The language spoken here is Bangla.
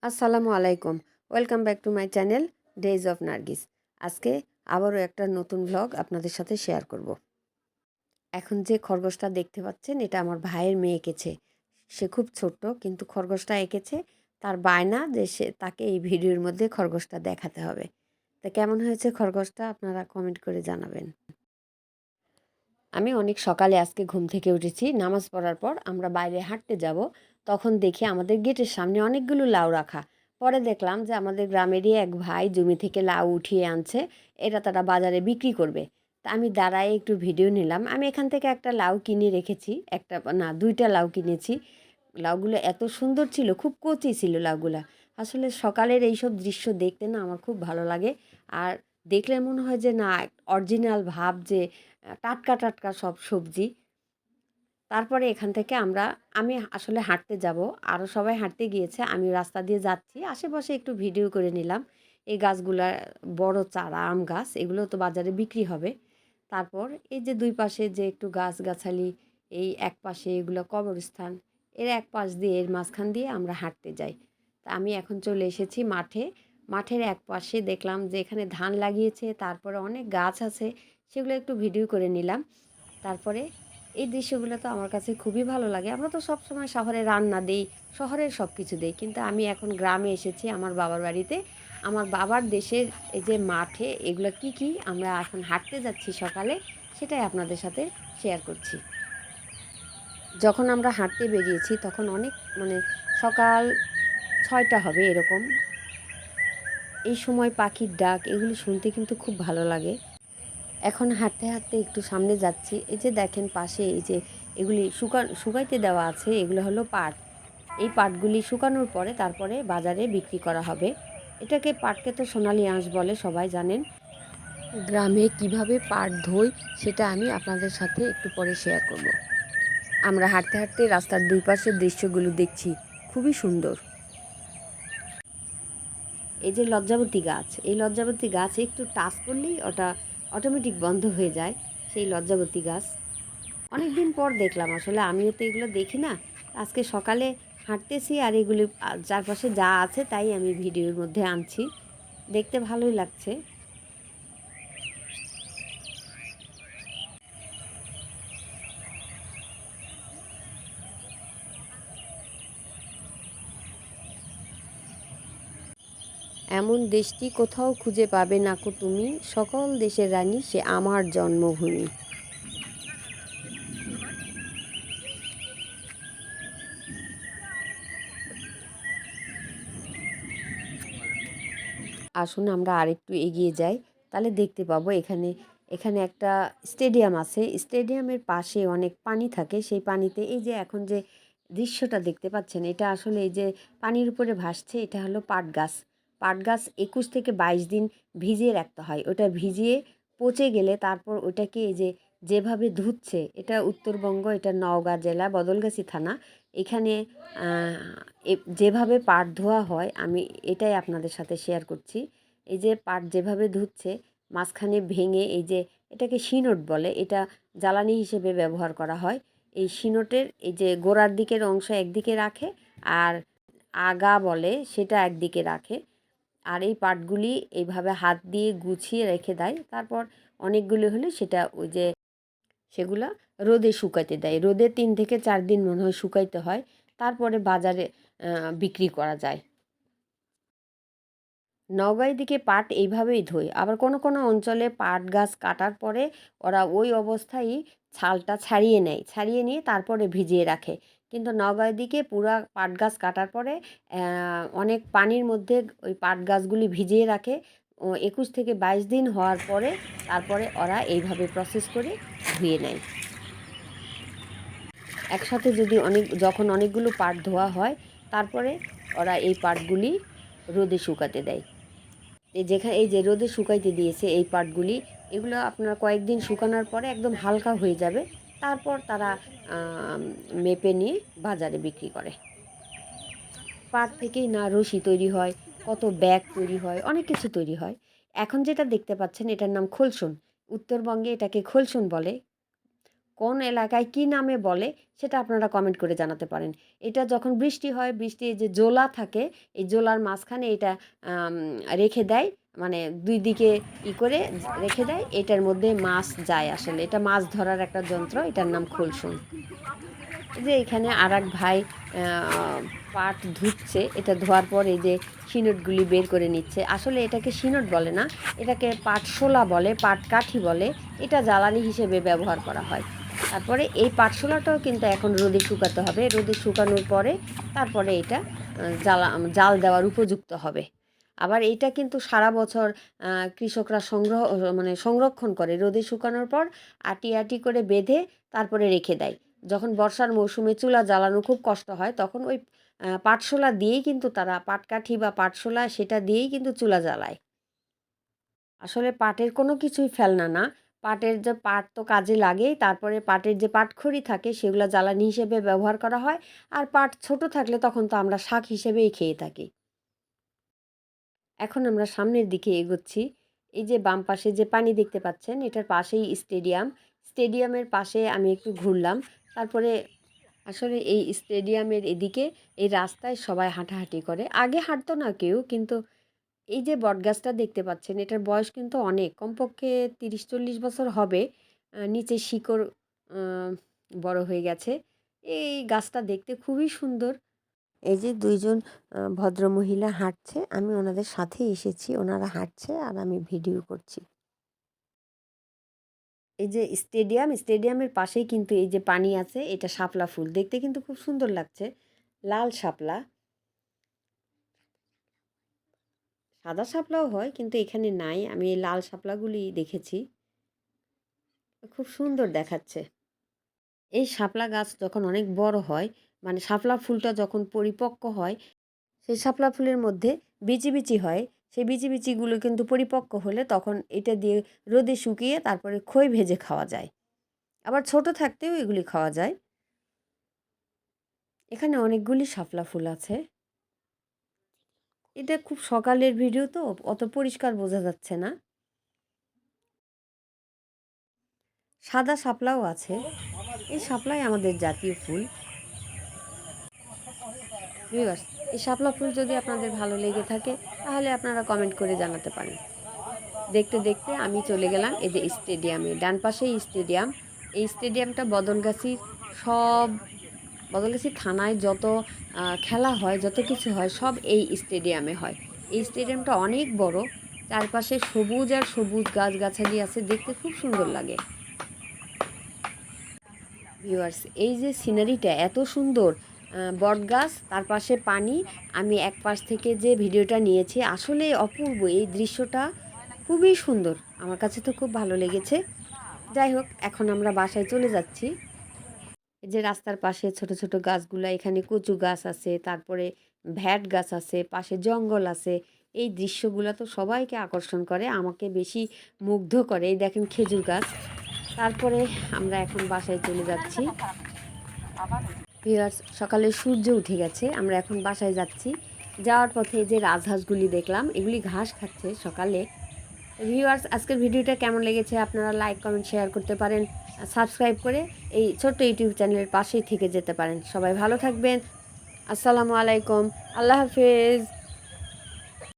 আসসালামু আলাইকুম। Welcome back to my channel days of Nargis. আজকে আবারও একটা নতুন ভ্লগ আপনাদের সাথে শেয়ার করব। এখন যে খরগোশটা দেখতে পাচ্ছেন এটা আমার ভাইয়ের মেয়ে এঁকেছে। সে খুব ছোট্ট কিন্তু খরগোশটা এঁকেছে। তার বায়না যে তাকে এই ভিডিওর মধ্যে খরগোশটা দেখাতে হবে। তা কেমন হয়েছে খরগোশটা আপনারা কমেন্ট করে জানাবেন। আমি অনেক সকালে আজকে ঘুম থেকে উঠেছি। নামাজ পড়ার পর আমরা বাইরে হাঁটতে যাব। তখন দেখি আমাদের গেটের সামনে অনেকগুলো লাউ রাখা। পরে দেখলাম যে আমাদের গ্রামেরই এক ভাই জমি থেকে লাউ উঠিয়ে আনছে। এটা তারা বাজারে বিক্রি করবে। তা আমি দাঁড়ায় একটু ভিডিও নিলাম। আমি এখান থেকে একটা লাউ কিনে রেখেছি। একটা না, ২টা লাউ কিনেছি। লাউগুলো এত সুন্দর ছিল, খুব কচি ছিল লাউগুলা। আসলে সকালের এইসব দৃশ্য দেখতে না আমার খুব ভালো লাগে। আর দেখলে মনে হয় যে না, অরিজিনাল ভাব যে টাটকা টাটকা সব সবজি। তারপরে এখান থেকে আমি আসলে হাঁটতে যাব। আরও সবাই হাঁটতে গিয়েছে। আমি রাস্তা দিয়ে যাচ্ছি। আশেপাশে একটু ভিডিও করে নিলাম। এই গাছগুলা বড় চারা আম গাছ। এগুলো তো বাজারে বিক্রি হবে। তারপর এই যে ২ পাশে যে একটু গাছগাছালি, এই এক পাশে এগুলো কবরস্থান। এর এক পাশ দিয়ে এর মাঝখান দিয়ে আমরা হাঁটতে যাই। তা আমি এখন চলে এসেছি মাঠে। মাঠের এক পাশে দেখলাম যে এখানে ধান লাগিয়েছে। তারপরে অনেক গাছ আছে। সেগুলো একটু ভিডিও করে নিলাম। তারপরে এই দৃশ্যগুলো তো আমার কাছে খুবই ভালো লাগে। আমরা তো সবসময় শহরে রান্না দেই, শহরের সব কিছু দেই। কিন্তু আমি এখন গ্রামে এসেছি আমার বাবার বাড়িতে। আমার বাবার দেশের এই যে মাঠে এগুলো কি কি আমরা এখন হাঁটতে যাচ্ছি সকালে, সেটাই আপনাদের সাথে শেয়ার করছি। যখন আমরা হাঁটতে বেরিয়েছি তখন অনেক সকাল ৬টা হবে এরকম। এই সময় পাখির ডাক এগুলি শুনতে কিন্তু খুব ভালো লাগে। এখন হাঁটতে হাঁটতে একটু সামনে যাচ্ছি। এই যে দেখেন পাশে এই যে এগুলি শুকাইতে দেওয়া আছে, এগুলো হলো পাট। এই পাটগুলি শুকানোর পরে তারপরে বাজারে বিক্রি করা হবে। এটাকে পাটকে তো সোনালী আঁশ বলে, সবাই জানেন। গ্রামে কিভাবে পাট ধোয় সেটা আমি আপনাদের সাথে একটু পরে শেয়ার করব। আমরা হাঁটতে হাঁটতে রাস্তার ২ পাশের দৃশ্যগুলো দেখছি, খুবই সুন্দর। এই যে লজ্জাবতী গাছ, এই লজ্জাবতী গাছ একটু টাচ করলেই ওটা অটোমেটিক বন্ধ হয়ে যায়। সেই লজ্জাবতী গাছ অনেক দিন পর দেখলাম। আসলে আমিও তো এগুলো দেখি না। আজকে সকালে হাঁটতেছি আর এগুলি চারপাশে যা আছে তাই আমি ভিডিওর মধ্যে আনছি। দেখতে ভালোই লাগছে। এমন দেশটি কোথাও খুঁজে পাবে না কো তুমি, সকল দেশের রানী সে আমার জন্মভূমি। আসুন আমরা আরেকটু এগিয়ে যাই, তাহলে দেখতে পাবো এখানে এখানে একটা স্টেডিয়াম আছে। স্টেডিয়ামের পাশে অনেক পানি থাকে। সেই পানিতে এই যে এখন যে দৃশ্যটা দেখতে পাচ্ছেন, এটা আসলে এই যে পানির উপরে ভাসছে, এটা হলো পাট গাছ। পাট গাছ ২১ থেকে ২২ দিন ভিজিয়ে রাখতে হয়। ওটা ভিজিয়ে পচে গেলে তারপর ওটাকে এই যে যেভাবে ধুচ্ছে, এটা উত্তরবঙ্গ, এটা নওগাঁ জেলা বদলগাছি থানা। এখানে যেভাবে পাট ধোয়া হয় আমি এটাই আপনাদের সাথে শেয়ার করছি। এই যে পাট যেভাবে ধুচ্ছে, মাঝখানে ভেঙে এই যে এটাকে শিনট বলে, এটা জ্বালানি হিসেবে ব্যবহার করা হয়। এই শিনটের এই যে গোড়ার দিকের অংশ একদিকে রাখে, আর আগা বলে সেটা একদিকে রাখে। আর এই পাটগুলি এইভাবে হাত দিয়ে গুছিয়ে রেখে দেয়। তারপর অনেকগুলো হলে সেটা ওই যে সেগুলা রোদে শুকাইতে দেয়। রোদে ৩ থেকে ৪ দিন মনে হয় শুকাইতে হয়। তারপরে বাজারে বিক্রি করা যায়। নওগাঁর দিকে পাট এইভাবেই ধোয়। আবার কোনো কোনো অঞ্চলে পাট গাছ কাটার পরে ওরা ওই অবস্থায়ই ছালটা ছাড়িয়ে নেয়। ছাড়িয়ে নিয়ে তারপরে ভিজিয়ে রাখে। কিন্তু নওগাঁর দিকে পুরা পাট গাছ কাটার পরে অনেক পানির মধ্যে ওই পাট গাছগুলি ভিজিয়ে রাখে। ২১ থেকে ২২ দিন হওয়ার পরে তারপরে ওরা এইভাবে প্রসেস করে ধুয়ে নেয়। একসাথে যদি যখন অনেকগুলো পাট ধোয়া হয় তারপরে ওরা এই পাটগুলি রোদে শুকাতে দেয়। এই যে রোদে শুকাইতে দিয়েছে এই পাটগুলি, এগুলো আপনার কয়েকদিন শুকানোর পরে একদম হালকা হয়ে যাবে। তারপর তারা মেপে নিয়ে বাজারে বিক্রি করে। পাট থেকেই না রশি তৈরি হয়, কত ব্যাগ তৈরি হয়, অনেক কিছু তৈরি হয়। এখন যেটা দেখতে পাচ্ছেন এটার নাম খোলসুন। উত্তরবঙ্গে এটাকে খোলসুন বলে। কোন এলাকায় কী নামে বলে সেটা আপনারা কমেন্ট করে জানাতে পারেন। এটা যখন বৃষ্টি হয়, বৃষ্টি যে জোলা থাকে, এই জোলার মাঝখানে এটা রেখে দেয়, মানে দুই দিকে করে রেখে দেয়, এটার মধ্যে মাছ যায়। আসলে এটা মাছ ধরার একটা যন্ত্র, এটার নাম খুলসুন। যে এখানে আর এক ভাই পাট ধুচ্ছে, এটা ধোয়ার পর এই যে শিনটগুলি বের করে নিচ্ছে। আসলে এটাকে শিনট বলে না, এটাকে পাটশোলা বলে, পাটকাঠি বলে। এটা জ্বালানি হিসেবে ব্যবহার করা হয়। তারপরে এই পাটশোলাটাও কিন্তু এখন রোদে শুকাতে হবে, রোদে শুকানোর পরে তারপরে এটা জাল দেওয়ার উপযুক্ত হবে। আবার এইটা কিন্তু সারা বছর কৃষকরা সংরক্ষণ করে, রোদে শুকানোর পর আটি আটি করে বেঁধে তারপরে রেখে দেয়। যখন বর্ষার মৌসুমে চুলা জ্বালানো খুব কষ্ট হয়, তখন ওই পাটশোলা দিয়েই কিন্তু তারা, পাটকাঠি বা পাটশোলা, সেটা দিয়েই কিন্তু চুলা জ্বালায়। আসলে পাটের কোনো কিছুই ফেলনা না, পাটের যে পাট তো কাজে লাগেই, তারপরে পাটের যে পাটখড়ি থাকে সেগুলো জ্বালানি হিসেবে ব্যবহার করা হয়। আর পাট ছোট থাকলে তখন তো আমরা শাক হিসেবেই খেয়ে থাকি। এখন আমরা সামনের দিকে এগোচ্ছি। এই যে বাম পাশে যে পানি দেখতে পাচ্ছেন, এটার পাশেই স্টেডিয়াম। স্টেডিয়ামের পাশে আমি একটু ঘুরলাম। তারপরে আসলে এই স্টেডিয়ামের এদিকে এই রাস্তায় সবাই হাঁটাহাঁটি করে। আগে হাঁটতো না কেউ, কিন্তু এই যে বটগাছটা দেখতে পাচ্ছেন, এটার বয়স কিন্তু অনেক, কমপক্ষে ৩০-৪০ বছর হবে। নিচে শিকড় বড় হয়ে গেছে। এই গাছটা দেখতে খুবই সুন্দর। এই যে ২ জন ভদ্রমহিলা হাঁটছে, আমি ওনাদের সাথেই এসেছি। ওনারা হাঁটছে আর আমি ভিডিও করছি। এই যে স্টেডিয়ামের পাশেই কিন্তু এই যে পানি আছে, এটা শাপলা ফুল। দেখতে কিন্তু খুব সুন্দর লাগছে। লাল শাপলা, সাদা শাপলাও হয় কিন্তু এখানে নাই। আমি এই লাল শাপলাগুলি দেখেছি। খুব সুন্দর দেখাচ্ছে। এই শাপলা গাছ যখন অনেক বড় হয়, মানে শাপলা ফুলটা যখন পরিপক্ক হয়, সেই শাপলা ফুলের মধ্যে বিচি বিচি হয়। সেই বিচি বিচিগুলো কিন্তু পরিপক্ক হলে তখন এটা দিয়ে রোদে শুকিয়ে তারপরে খই ভেজে খাওয়া যায়। আবার ছোট থাকতেও এগুলি খাওয়া যায়। এখানে অনেকগুলি শাপলা ফুল আছে। এটা খুব সকালের ভিডিও তো অত পরিষ্কার বোঝা যাচ্ছে না। সাদা শাপলাও আছে। এই শাপলাই আমাদের জাতীয় ফুল। ভিউয়ার্স, এই শাপলা ফুল যদি আপনাদের ভালো লেগে থাকে তাহলে আপনারা কমেন্ট করে জানাতে পারেন। দেখতে দেখতে আমি চলে গেলাম এই যে স্টেডিয়ামে, ডান পাশেই স্টেডিয়াম। এই স্টেডিয়ামটা সব বদলগাছি থানায় যত খেলা হয়, যত কিছু হয়, সব এই স্টেডিয়ামে হয়। এই স্টেডিয়ামটা অনেক বড়, চারপাশে সবুজ আর সবুজ গাছগাছালি আছে, দেখতে খুব সুন্দর লাগে। ভিউয়ার্স, এই যে সিনারিটা এত সুন্দর, বটগাছ, তার পাশে পানি। আমি এক পাশ থেকে যে ভিডিওটা নিয়েছি, আসলে অপূর্ব এই দৃশ্যটা, খুবই সুন্দর। আমার কাছে তো খুব ভালো লেগেছে। যাই হোক, এখন আমরা বাসায় চলে যাচ্ছি। এই যে রাস্তার পাশে ছোট ছোট গাছগুলা, এখানে কচু গাছ আছে, তারপরে ভ্যাট গাছ আছে, পাশে জঙ্গল আছে। এই দৃশ্যগুলো তো সবাইকে আকর্ষণ করে, আমাকে বেশি মুগ্ধ করে। এই দেখেন খেজুর গাছ। তারপরে আমরা এখন বাসায় চলে যাচ্ছি। ভিউয়ার্স, সকালে সূর্য উঠে গেছে, আমরা এখন বাসায় যাচ্ছি। যাওয়ার পথে যে রাজহাঁসগুলি দেখলাম, এগুলি ঘাস খাচ্ছে সকালে। ভিউয়ার্স, আজকের ভিডিওটা কেমন লেগেছে আপনারা লাইক, কমেন্ট, শেয়ার করতে পারেন। সাবস্ক্রাইব করে এই ছোট্ট ইউটিউব চ্যানেলের পাশেই থেকে যেতে পারেন। সবাই ভালো থাকবেন। আসসালামু আলাইকুম। আল্লাহ হাফেজ।